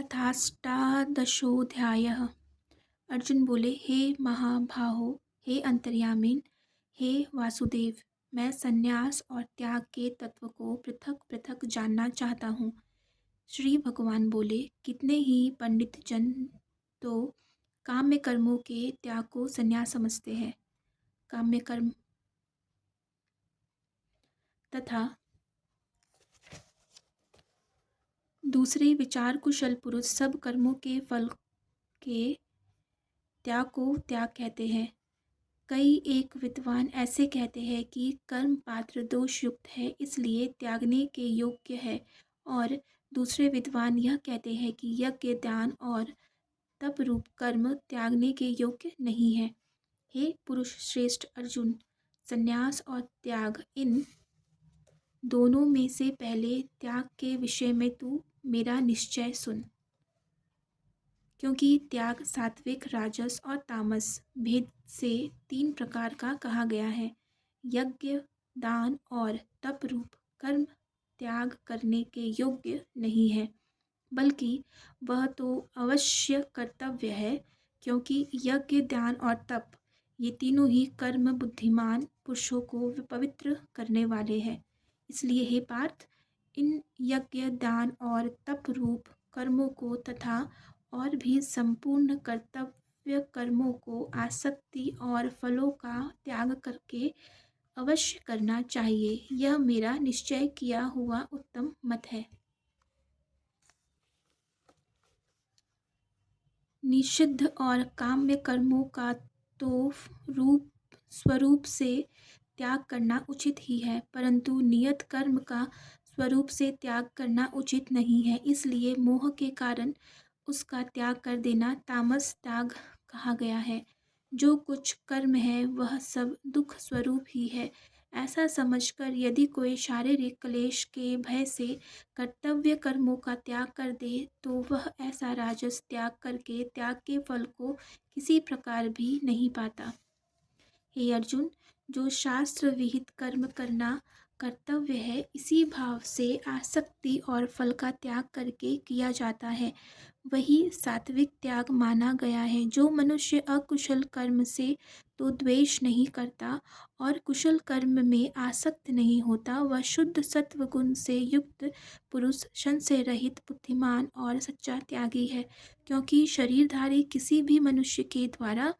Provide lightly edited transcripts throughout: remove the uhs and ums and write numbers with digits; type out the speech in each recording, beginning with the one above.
अथाष्टादशोऽध्यायः। अर्जुन बोले, हे महाबाहो, हे अंतर्यामिन, हे वासुदेव, मैं संन्यास और त्याग के तत्व को पृथक पृथक जानना चाहता हूँ। श्री भगवान बोले, कितने ही पंडित जन तो काम्य कर्मों के त्याग को संन्यास समझते हैं। काम्य कर्म तथा दूसरे विचार कुशल पुरुष सब कर्मों के फल के त्याग को त्याग कहते हैं। कई एक विद्वान ऐसे कहते हैं कि कर्म पात्र दोष युक्त है, इसलिए त्यागने के योग्य है, और दूसरे विद्वान यह कहते हैं कि यज्ञ दान और तप रूप कर्म त्यागने के योग्य नहीं है। हे पुरुष श्रेष्ठ अर्जुन, संन्यास और त्याग, इन दोनों में से पहले त्याग के विषय में तू मेरा निश्चय सुन। क्योंकि त्याग सात्विक, राजस और तामस भेद से 3 प्रकार का कहा गया है। यज्ञ, दान और तप रूप कर्म त्याग करने के योग्य नहीं है, बल्कि वह तो अवश्य कर्तव्य है, क्योंकि यज्ञ, दान और तप ये तीनों ही कर्म बुद्धिमान पुरुषों को पवित्र करने वाले हैं। इसलिए हे पार्थ, इन यज्ञ, दान और तप रूप कर्मों को तथा और भी संपूर्ण कर्तव्य कर्मों को आसक्ति और फलों का त्याग करके अवश्य करना चाहिए। यह मेरा निश्चय किया हुआ उत्तम मत है। निषिद्ध और काम्य कर्मों का तो रूप स्वरूप से त्याग करना उचित ही है, परंतु नियत कर्म का स्वरूप से त्याग करना उचित नहीं है। इसलिए मोह के कारण उसका त्याग कर देना तामस त्याग कहा गया है। जो कुछ कर्म है वह सब दुख स्वरूप ही है, ऐसा समझकर यदि कोई शारीरिक क्लेश के भय से कर्तव्य कर्मों का त्याग कर दे, तो वह ऐसा राजस त्याग करके त्याग के फल को किसी प्रकार भी नहीं पाता। हे अर्जुन, जो शास्त्र विहित कर्म करना कर्तव्य है, इसी भाव से आसक्ति और फल का त्याग करके किया जाता है, वही सात्विक त्याग माना गया है। जो मनुष्य अकुशल कर्म से तो द्वेष नहीं करता और कुशल कर्म में आसक्त नहीं होता, वह शुद्ध सत्व गुण से युक्त पुरुष, संशय रहित, बुद्धिमान और सच्चा त्यागी है। क्योंकि शरीरधारी किसी भी मनुष्य के द्वारा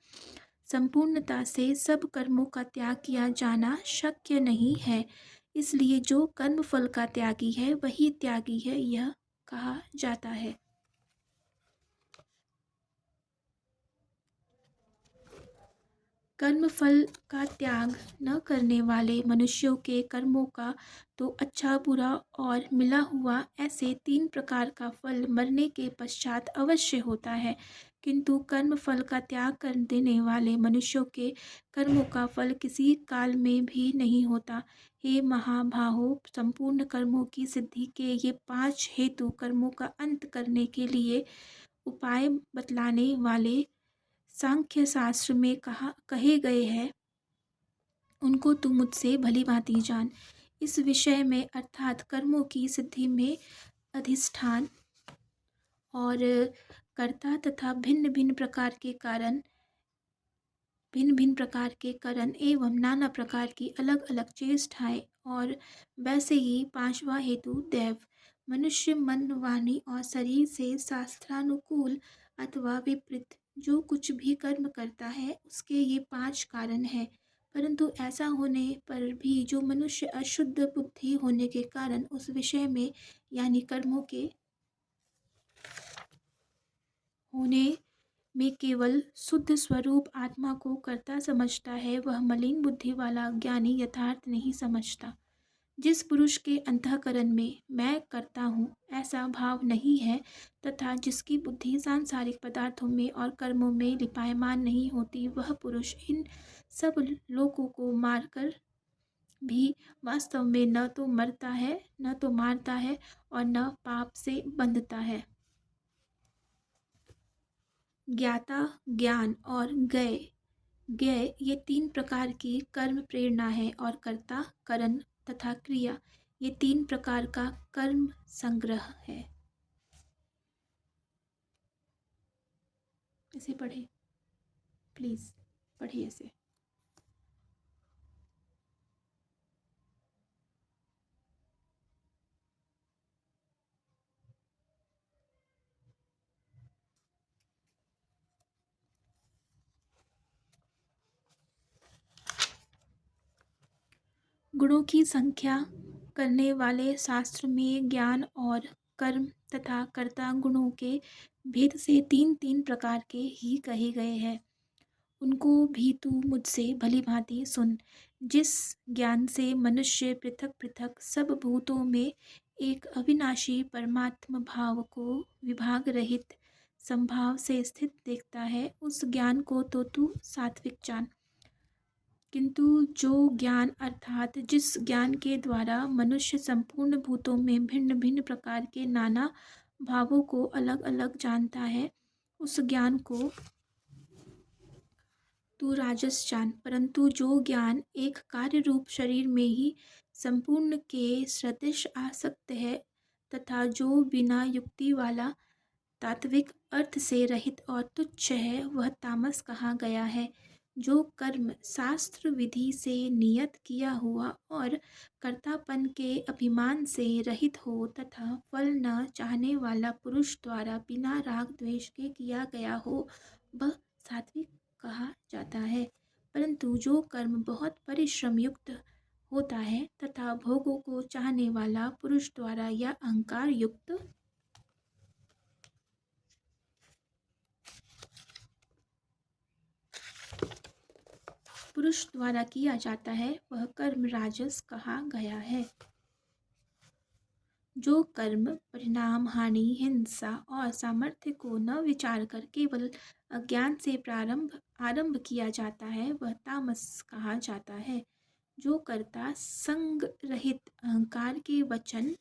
संपूर्णता से सब कर्मों का त्याग किया जाना शक्य नहीं है, इसलिए जो कर्म फल का त्यागी है वही त्यागी है, यह कहा जाता है। कर्म फल का त्याग न करने वाले मनुष्यों के कर्मों का तो अच्छा, बुरा और मिला हुआ ऐसे 3 प्रकार का फल मरने के पश्चात अवश्य होता है, किंतु कर्म फल का त्याग कर देने वाले मनुष्यों के कर्मों का फल किसी काल में भी नहीं होता। हे महाबाहो, संपूर्ण कर्मों की सिद्धि के ये 5 हेतु कर्मों का अंत करने के लिए उपाय बतलाने वाले सांख्य शास्त्र में कहे गए हैं, उनको तुम मुझसे भली भांति जान। इस विषय में अर्थात कर्मों की सिद्धि में अधिष्ठान और कर्ता तथा भिन्न भिन्न प्रकार के कारण एवं नाना प्रकार की अलग अलग चेष्टाएं, और वैसे ही 5वां हेतु दैव, मनुष्य मन, वाणी और शरीर से शास्त्रानुकूल अथवा विपरीत जो कुछ भी कर्म करता है, उसके ये 5 कारण हैं। परंतु ऐसा होने पर भी जो मनुष्य अशुद्ध बुद्धि होने के कारण उस विषय में यानी कर्मों के होने में केवल शुद्ध स्वरूप आत्मा को कर्ता समझता है, वह मलिन बुद्धि वाला ज्ञानी यथार्थ नहीं समझता। जिस पुरुष के अंतःकरण में मैं करता हूँ ऐसा भाव नहीं है, तथा जिसकी बुद्धि सांसारिक पदार्थों में और कर्मों में लिपायमान नहीं होती, वह पुरुष इन सब लोगों को मारकर भी वास्तव में न तो मरता है, न तो मारता है, और न पाप से बंधता है। ज्ञाता, ज्ञान और ज्ञेय, ये 3 प्रकार की कर्म प्रेरणा है, और कर्ता, करण तथा क्रिया ये 3 प्रकार का कर्म संग्रह है। इसे पढ़े, प्लीज़ पढ़िए इसे। गुणों की संख्या करने वाले शास्त्र में ज्ञान और कर्म तथा कर्ता गुणों के भेद से तीन तीन प्रकार के ही कहे गए हैं। उनको भी तू मुझसे भली भांति सुन। जिस ज्ञान से मनुष्य पृथक पृथक सब भूतों में एक अविनाशी परमात्म भाव को विभाग रहित संभाव से स्थित देखता है, उस ज्ञान को तो तू सात्विक जान। किंतु जो ज्ञान अर्थात जिस ज्ञान के द्वारा मनुष्य संपूर्ण भूतों में भिन्न भिन्न प्रकार के नाना भावों को अलग अलग जानता है, उस ज्ञान को तू राजस जान। परंतु जो ज्ञान एक कार्य रूप शरीर में ही संपूर्ण के सदृश आसक्त है तथा जो बिना युक्ति वाला तात्विक अर्थ से रहित और तुच्छ है, वह तामस कहा गया है। जो कर्म शास्त्र विधि से नियत किया हुआ और कर्तापन के अभिमान से रहित हो तथा फल न चाहने वाला पुरुष द्वारा बिना राग द्वेष के किया गया हो, वह सात्विक कहा जाता है। परंतु जो कर्म बहुत परिश्रम युक्त होता है तथा भोगों को चाहने वाला पुरुष द्वारा या अहंकार युक्त पुरुष द्वारा किया जाता है, वह कर्म राजस कहा गया है। जो कर्म परिणाम हानि हिंसा और सामर्थ्य को न विचार कर केवल अज्ञान से आरंभ किया जाता है, वह तामस कहा जाता है। जो कर्ता संग रहित अहंकार के वचन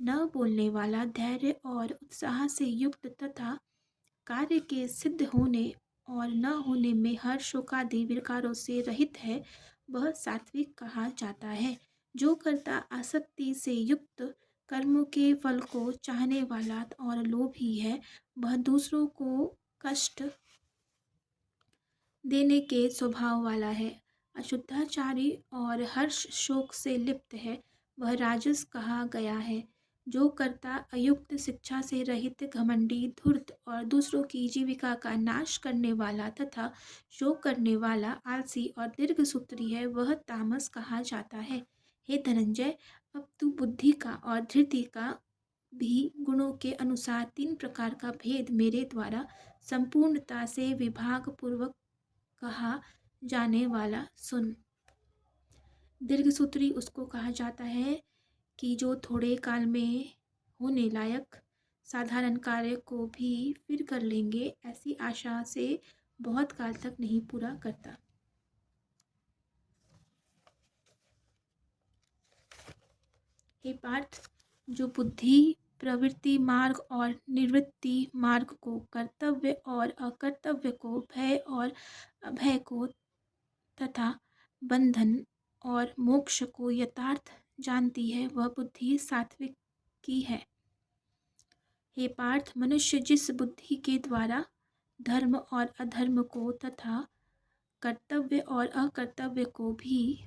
न बोलने वाला धैर्य और उत्साह से युक्त तथा कार्य के सिद्ध होने और न होने में हर्ष शोकादि विकारों से रहित है, वह सात्विक कहा जाता है। जो कर्ता आसक्ति से युक्त कर्मों के फल को चाहने वाला और लोभी है, वह दूसरों को कष्ट देने के स्वभाव वाला है, अशुद्धाचारी और हर्ष शोक से लिप्त है, वह राजस कहा गया है। जो कर्ता अयुक्त शिक्षा से रहित घमंडी धूर्त और दूसरों की जीविका का नाश करने वाला तथा शोक करने वाला आलसी और दीर्घसूत्री है, वह तामस कहा जाता है। हे धनंजय, अब तू बुद्धि का और धृति का भी गुणों के अनुसार तीन प्रकार का भेद मेरे द्वारा संपूर्णता से विभाग पूर्वक कहा जाने वाला सुन। दीर्घसूत्री उसको कहा जाता है कि जो थोड़े काल में होने लायक साधारण कार्य को भी फिर कर लेंगे, ऐसी आशा से बहुत काल तक नहीं पूरा करता। हे पार्थ, जो बुद्धि प्रवृत्ति मार्ग और निवृत्ति मार्ग को, कर्तव्य और अकर्तव्य को, भय और अभय को तथा बंधन और मोक्ष को यथार्थ जानती है, वह बुद्धि सात्विक की है। हे पार्थ, मनुष्य जिस बुद्धि के द्वारा धर्म और अधर्म को तथा कर्तव्य और अकर्तव्य को भी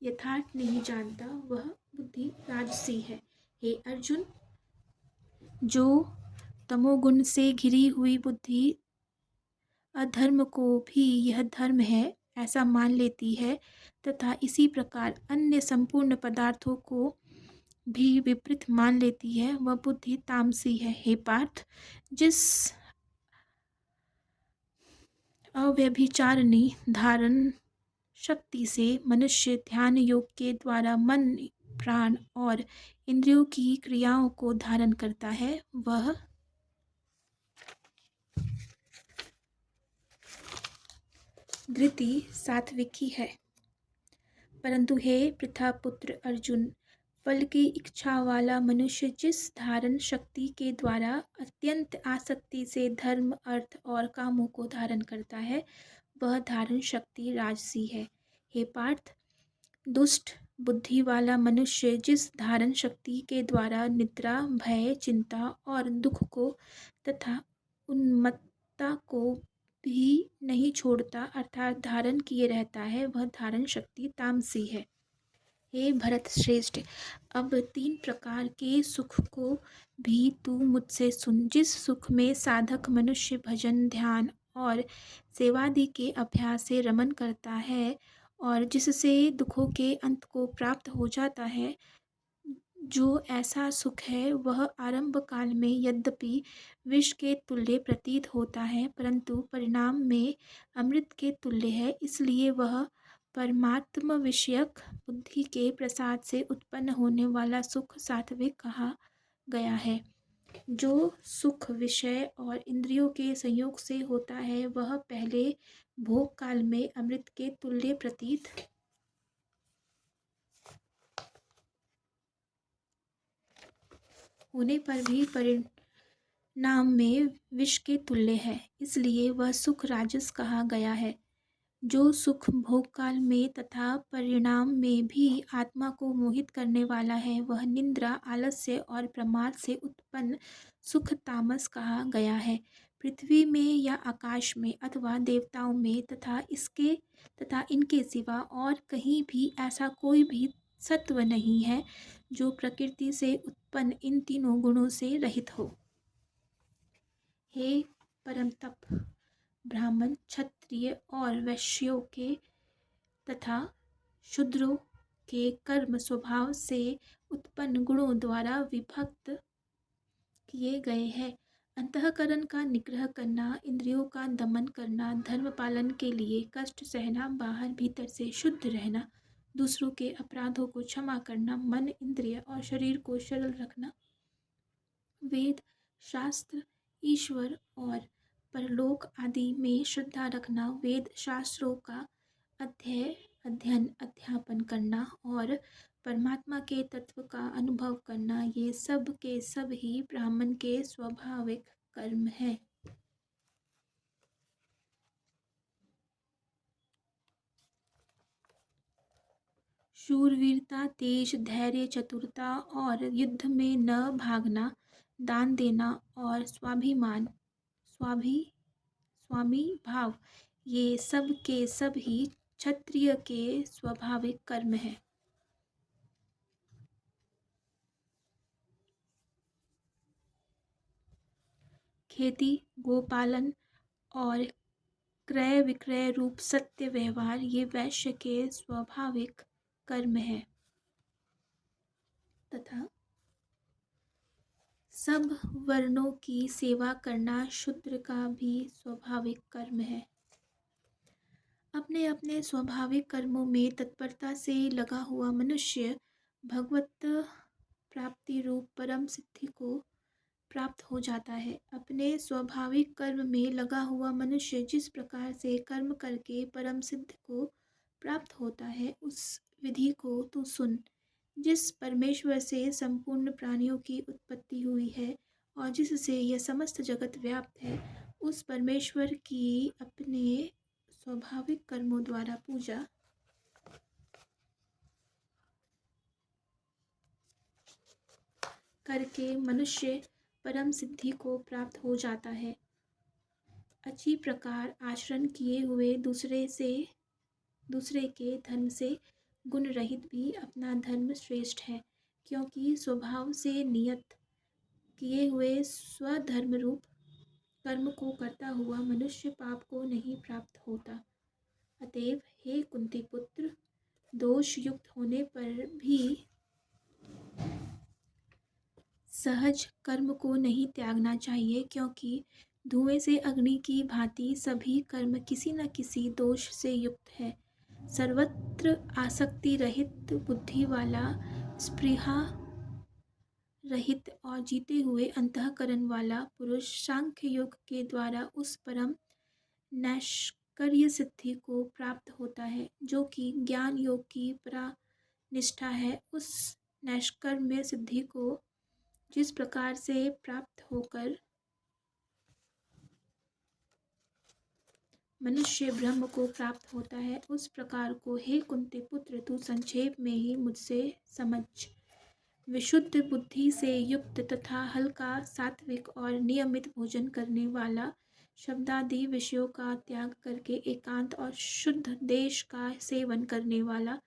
यथार्थ नहीं जानता, वह बुद्धि राजसी है। हे अर्जुन, जो तमोगुण से घिरी हुई बुद्धि अधर्म को भी यह धर्म है ऐसा मान लेती है तथा इसी प्रकार अन्य संपूर्ण पदार्थों को भी विपरीत मान लेती है, वह बुद्धि तामसी है। हे पार्थ, जिस अव्यभिचारिणी धारण शक्ति से मनुष्य ध्यान योग के द्वारा मन प्राण और इंद्रियों की क्रियाओं को धारण करता है, वह धृति सात्विकी है। परंतु हे पृथापुत्र अर्जुन, फल की इच्छा वाला मनुष्य जिस धारण शक्ति के द्वारा अत्यंत आसक्ति से धर्म अर्थ और कामों को धारण करता है, वह धारण शक्ति राजसी है। हे पार्थ, दुष्ट बुद्धि वाला मनुष्य जिस धारण शक्ति के द्वारा निद्रा भय चिंता और दुख को तथा को भी नहीं छोड़ता, अर्थात धारण किए रहता है, वह धारण शक्ति तामसी है। हे भरत श्रेष्ठ, अब 3 प्रकार के सुख को भी तू मुझसे सुन। जिस सुख में साधक मनुष्य भजन, ध्यान और सेवादि के अभ्यास से रमन करता है और जिससे दुखों के अंत को प्राप्त हो जाता है, जो ऐसा सुख है वह आरंभ काल में यद्यपि विष के तुल्य प्रतीत होता है, परंतु परिणाम में अमृत के तुल्य है। इसलिए वह परमात्म विषयक बुद्धि के प्रसाद से उत्पन्न होने वाला सुख सात्विक कहा गया है। जो सुख विषय और इंद्रियों के संयोग से होता है वह पहले भोग काल में अमृत के तुल्य प्रतीत होने पर भी परिणाम में विष के तुल्य है, इसलिए वह सुख राजस कहा गया है। जो सुख भोग काल में तथा परिणाम में भी आत्मा को मोहित करने वाला है, वह निद्रा, आलस्य और प्रमाद से उत्पन्न सुख तामस कहा गया है। पृथ्वी में या आकाश में अथवा देवताओं में तथा इनके सिवा और कहीं भी ऐसा कोई भी सत्व नहीं है जो प्रकृति से उत्पन्न इन तीनों गुणों से रहित हो। हे परम तप, ब्राह्मण, क्षत्रिय और वैश्यों के तथा शूद्रों के कर्म स्वभाव से उत्पन्न गुणों द्वारा विभक्त किए गए हैं। अंतःकरण का निग्रह करना, इंद्रियों का दमन करना, धर्म पालन के लिए कष्ट सहना, बाहर भीतर से शुद्ध रहना, दूसरों के अपराधों को क्षमा करना, मन, इंद्रिय और शरीर को सरल रखना, वेद, शास्त्र, ईश्वर और परलोक आदि में श्रद्धा रखना, वेद शास्त्रों का अध्ययन अध्यापन करना और परमात्मा के तत्व का अनुभव करना, ये सब के सब ही ब्राह्मण के स्वाभाविक कर्म है। शूरवीरता, तेज, धैर्य, चतुरता और युद्ध में न भागना, दान देना और स्वामी भाव, ये सब के सब ही क्षत्रिय के स्वाभाविक कर्म है। खेती, गोपालन और क्रय विक्रय रूप सत्य व्यवहार, ये वैश्य के स्वाभाविक कर्म है तथा सब वर्णों की सेवा करना शूद्र का भी स्वाभाविक कर्म है। अपने अपने स्वाभाविक कर्मों में तत्परता से लगा हुआ मनुष्य भगवत प्राप्ति रूप परम सिद्धि को प्राप्त हो जाता है। अपने स्वाभाविक कर्म में लगा हुआ मनुष्य जिस प्रकार से कर्म करके परम सिद्धि को प्राप्त होता है, उस विधि को तू सुन। जिस परमेश्वर से संपूर्ण प्राणियों की उत्पत्ति हुई है और जिससे यह समस्त जगत व्याप्त है, उस परमेश्वर की अपने स्वाभाविक कर्मों द्वारा पूजा करके मनुष्य परम सिद्धि को प्राप्त हो जाता है। अच्छी प्रकार आचरण किए हुए दूसरे के धर्म से गुण रहित भी अपना धर्म श्रेष्ठ है, क्योंकि स्वभाव से नियत किए हुए स्वधर्म रूप कर्म को करता हुआ मनुष्य पाप को नहीं प्राप्त होता। अतएव हे कुंती पुत्र, दोष युक्त होने पर भी सहज कर्म को नहीं त्यागना चाहिए, क्योंकि धुएं से अग्नि की भांति सभी कर्म किसी न किसी दोष से युक्त है। सर्वत्र आसक्ति रहित बुद्धि वाला, स्पृहा रहित और जीते हुए अंतःकरण वाला पुरुष सांख्य योग के द्वारा उस परम नैष्कर्य सिद्धि को प्राप्त होता है, जो कि ज्ञान योग की परानिष्ठा है। उस नैष्कर्म्य सिद्धि को जिस प्रकार से प्राप्त होकर मनुष्य ब्रह्म को प्राप्त होता है, उस प्रकार को हे कुंती पुत्र तू संक्षेप में ही मुझसे समझ। विशुद्ध बुद्धि से युक्त तथा हल्का, सात्विक और नियमित भोजन करने वाला, शब्दादि विषयों का त्याग करके एकांत और शुद्ध देश का सेवन करने वाला,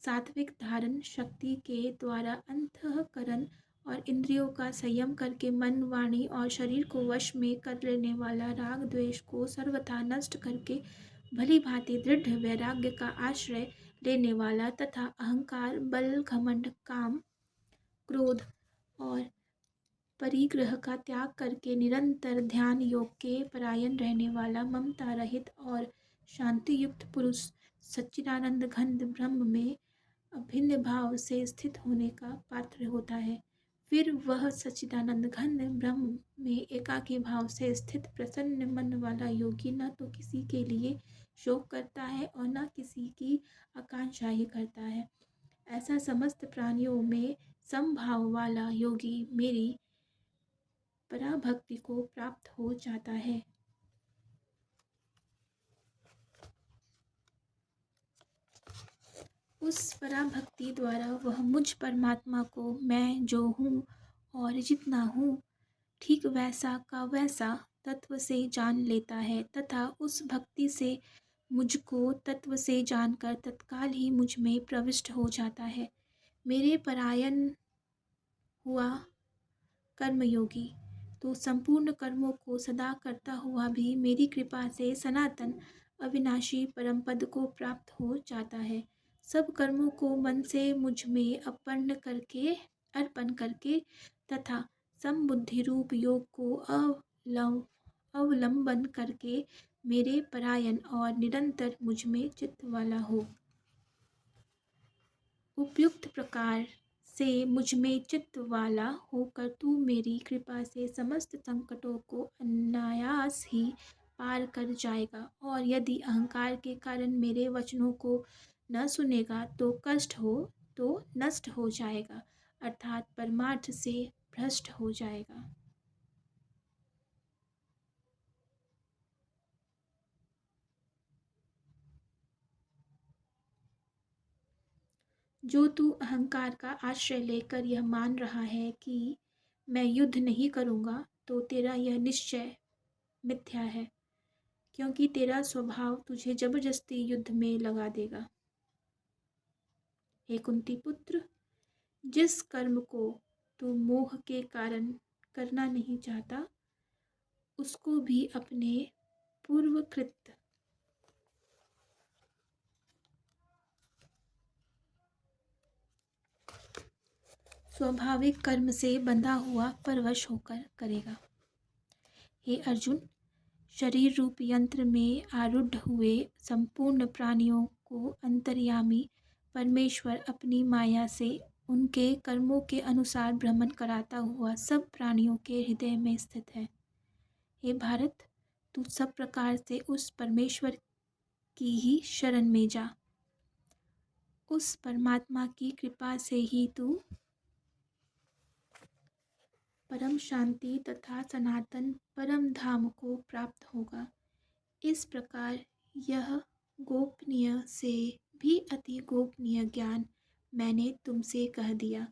सात्विक धारण शक्ति के द्वारा अंतःकरण और इंद्रियों का संयम करके मन, वाणी और शरीर को वश में कर लेने वाला, राग द्वेष को सर्वथा नष्ट करके भली भांति दृढ़ वैराग्य का आश्रय लेने वाला तथा अहंकार, बल, घमंड, काम, क्रोध और परिग्रह का त्याग करके निरंतर ध्यान योग के परायण रहने वाला, ममता रहित और शांति युक्त पुरुष सच्चिदानंद घन ब्रह्म में अभिन्न भाव से स्थित होने का पात्र होता है। फिर वह सच्चिदानंद घन ब्रह्म में एकाकी भाव से स्थित प्रसन्न मन वाला योगी न तो किसी के लिए शोक करता है और न किसी की आकांक्षा ही करता है। ऐसा समस्त प्राणियों में समभाव वाला योगी मेरी पराभक्ति को प्राप्त हो जाता है। उस पराभक्ति द्वारा वह मुझ परमात्मा को मैं जो हूँ और जितना हूँ ठीक वैसा का वैसा तत्व से जान लेता है तथा उस भक्ति से मुझको तत्व से जानकर तत्काल ही मुझ में प्रविष्ट हो जाता है। मेरे परायण हुआ कर्मयोगी तो संपूर्ण कर्मों को सदा करता हुआ भी मेरी कृपा से सनातन अविनाशी परम पद को प्राप्त हो जाता है। सब कर्मों को मन से मुझ में अर्पण करके तथा समबुद्धि रूप योग को अवलंबन करके मेरे परायण और निरंतर मुझ में चित्त वाला हो। उपयुक्त प्रकार से मुझ में चित्त वाला होकर तू मेरी कृपा से समस्त संकटों को अनायास ही पार कर जाएगा और यदि अहंकार के कारण मेरे वचनों को न सुनेगा तो कष्ट हो तो नष्ट हो जाएगा अर्थात परमार्थ से भ्रष्ट हो जाएगा। जो तू अहंकार का आश्रय लेकर यह मान रहा है कि मैं युद्ध नहीं करूँगा तो तेरा यह निश्चय मिथ्या है, क्योंकि तेरा स्वभाव तुझे जबरदस्ती युद्ध में लगा देगा। हे कुंती पुत्र, जिस कर्म को तू मोह के कारण करना नहीं चाहता उसको भी अपने पूर्वकृत स्वाभाविक कर्म से बंधा हुआ परवश होकर करेगा। हे अर्जुन, शरीर रूप यंत्र में आरूढ़ हुए संपूर्ण प्राणियों को अंतर्यामी परमेश्वर अपनी माया से उनके कर्मों के अनुसार भ्रमण कराता हुआ सब प्राणियों के हृदय में स्थित है। हे भारत, तू सब प्रकार से उस परमेश्वर की ही शरण में जा। उस परमात्मा की कृपा से ही तू परम शांति तथा सनातन परम धाम को प्राप्त होगा। इस प्रकार यह गोपनीय से भी अति गोपनीय ज्ञान मैंने तुमसे कह दिया।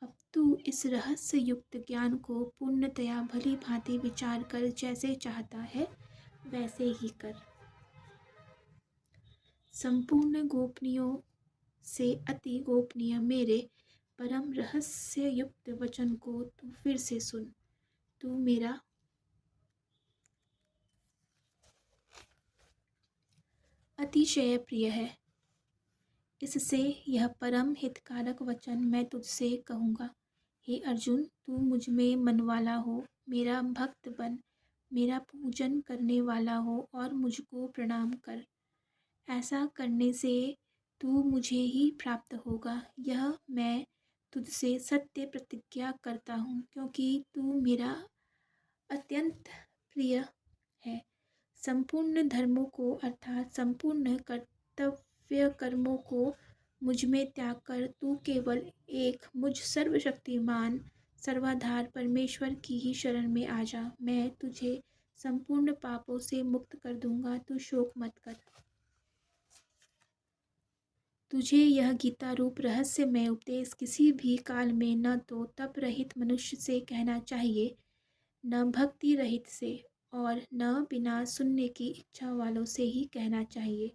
अब तू इस रहस्य युक्त ज्ञान को पूर्णतया भली भांति विचार कर जैसे चाहता है वैसे ही कर। संपूर्ण गोपनीयों से अति गोपनीय मेरे परम रहस्य युक्त वचन को तू फिर से सुन। तू मेरा अतिशय प्रिय है, इससे यह परम हितकारक वचन मैं तुझसे कहूँगा। हे अर्जुन, तू मुझ में मनवाला हो, मेरा भक्त बन, मेरा पूजन करने वाला हो और मुझको प्रणाम कर। ऐसा करने से तू मुझे ही प्राप्त होगा, यह मैं तुझसे सत्य प्रतिज्ञा करता हूँ, क्योंकि तू मेरा अत्यंत प्रिय है। संपूर्ण धर्मों को अर्थात संपूर्ण कर्तव्य कर्मों को मुझ में त्याग कर तू केवल एक मुझ सर्वशक्तिमान सर्वाधार परमेश्वर की ही शरण में आ जा। मैं तुझे संपूर्ण पापों से मुक्त कर दूंगा, तू शोक मत कर। तुझे यह गीता रूप रहस्यमय उपदेश किसी भी काल में न तो तप रहित मनुष्य से कहना चाहिए, न भक्ति रहित से, और न बिना सुनने की इच्छा वालों से ही कहना चाहिए,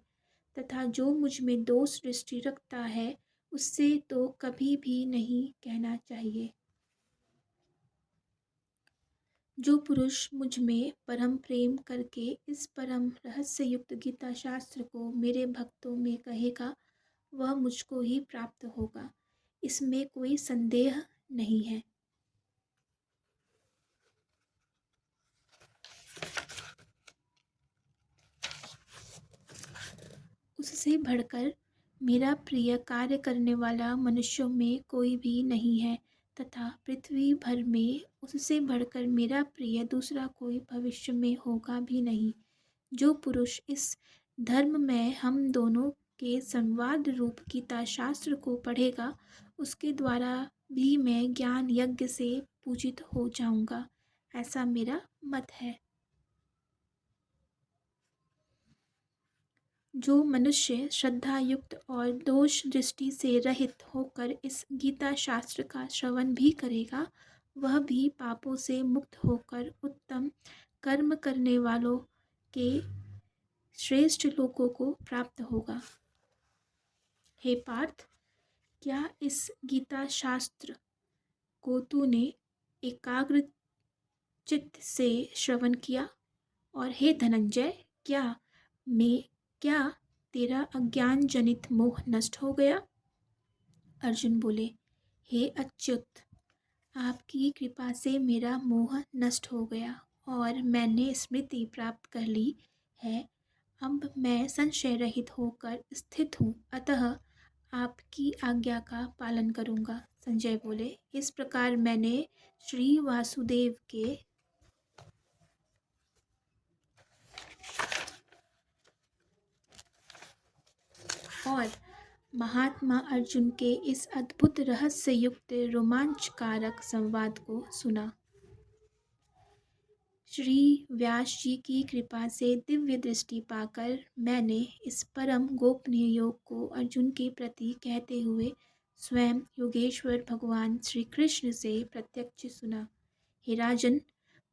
तथा जो मुझ में दोष दृष्टि रखता है उससे तो कभी भी नहीं कहना चाहिए। जो पुरुष मुझ में परम प्रेम करके इस परम रहस्य युक्त गीता शास्त्र को मेरे भक्तों में कहेगा, वह मुझको ही प्राप्त होगा, इसमें कोई संदेह नहीं है। उससे बढ़कर मेरा प्रिय कार्य करने वाला मनुष्यों में कोई भी नहीं है, तथा पृथ्वी भर में उससे बढ़कर मेरा प्रिय दूसरा कोई भविष्य में होगा भी नहीं। जो पुरुष इस धर्म में हम दोनों के संवाद रूप गीता शास्त्र को पढ़ेगा, उसके द्वारा भी मैं ज्ञान यज्ञ से पूजित हो जाऊंगा, ऐसा मेरा मत है। जो मनुष्य श्रद्धा युक्त और दोष दृष्टि से रहित होकर इस गीता शास्त्र का श्रवण भी करेगा, वह भी पापों से मुक्त होकर उत्तम कर्म करने वालों के श्रेष्ठ लोकों को प्राप्त होगा। हे पार्थ, क्या इस गीता शास्त्र को तूने एकाग्र चित्त से श्रवण किया? और हे धनंजय, क्या तेरा अज्ञान जनित मोह नष्ट हो गया? अर्जुन बोले, हे अच्युत, आपकी कृपा से मेरा मोह नष्ट हो गया और मैंने स्मृति प्राप्त कर ली है। अब मैं संशय रहित होकर स्थित हूँ, अतः आपकी आज्ञा का पालन करूँगा। संजय बोले, इस प्रकार मैंने श्री वासुदेव के और महात्मा अर्जुन के इस अद्भुत रहस्य युक्त रोमांचकारक संवाद को सुना। श्री व्यास जी की कृपा से दिव्य दृष्टि पाकर मैंने इस परम गोपनीय योग को अर्जुन के प्रति कहते हुए स्वयं योगेश्वर भगवान श्री कृष्ण से प्रत्यक्ष सुना। हे राजन,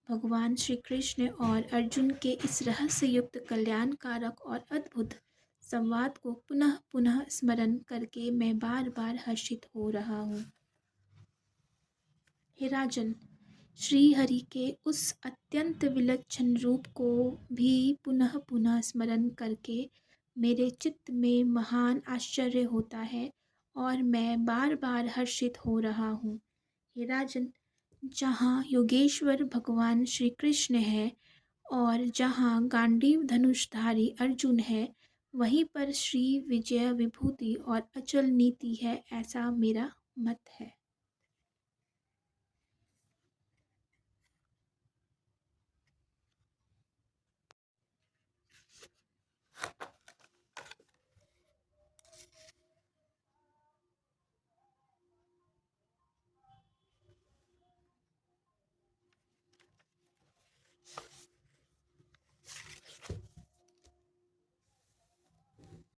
भगवान श्री कृष्ण और अर्जुन के इस रहस्य युक्त कल्याणकारक और अद्भुत संवाद को पुनः पुनः स्मरण करके मैं बार बार हर्षित हो रहा हूँ। हे राजन, श्री हरि के उस अत्यंत विलक्षण रूप को भी पुनः पुनः स्मरण करके मेरे चित्त में महान आश्चर्य होता है और मैं बार बार हर्षित हो रहा हूँ। हे राजन, जहाँ योगेश्वर भगवान श्री कृष्ण है और जहाँ गांडीव धनुषधारी अर्जुन है, वहीं पर श्री विजय विभूति और अचल नीति है, ऐसा मेरा मत है।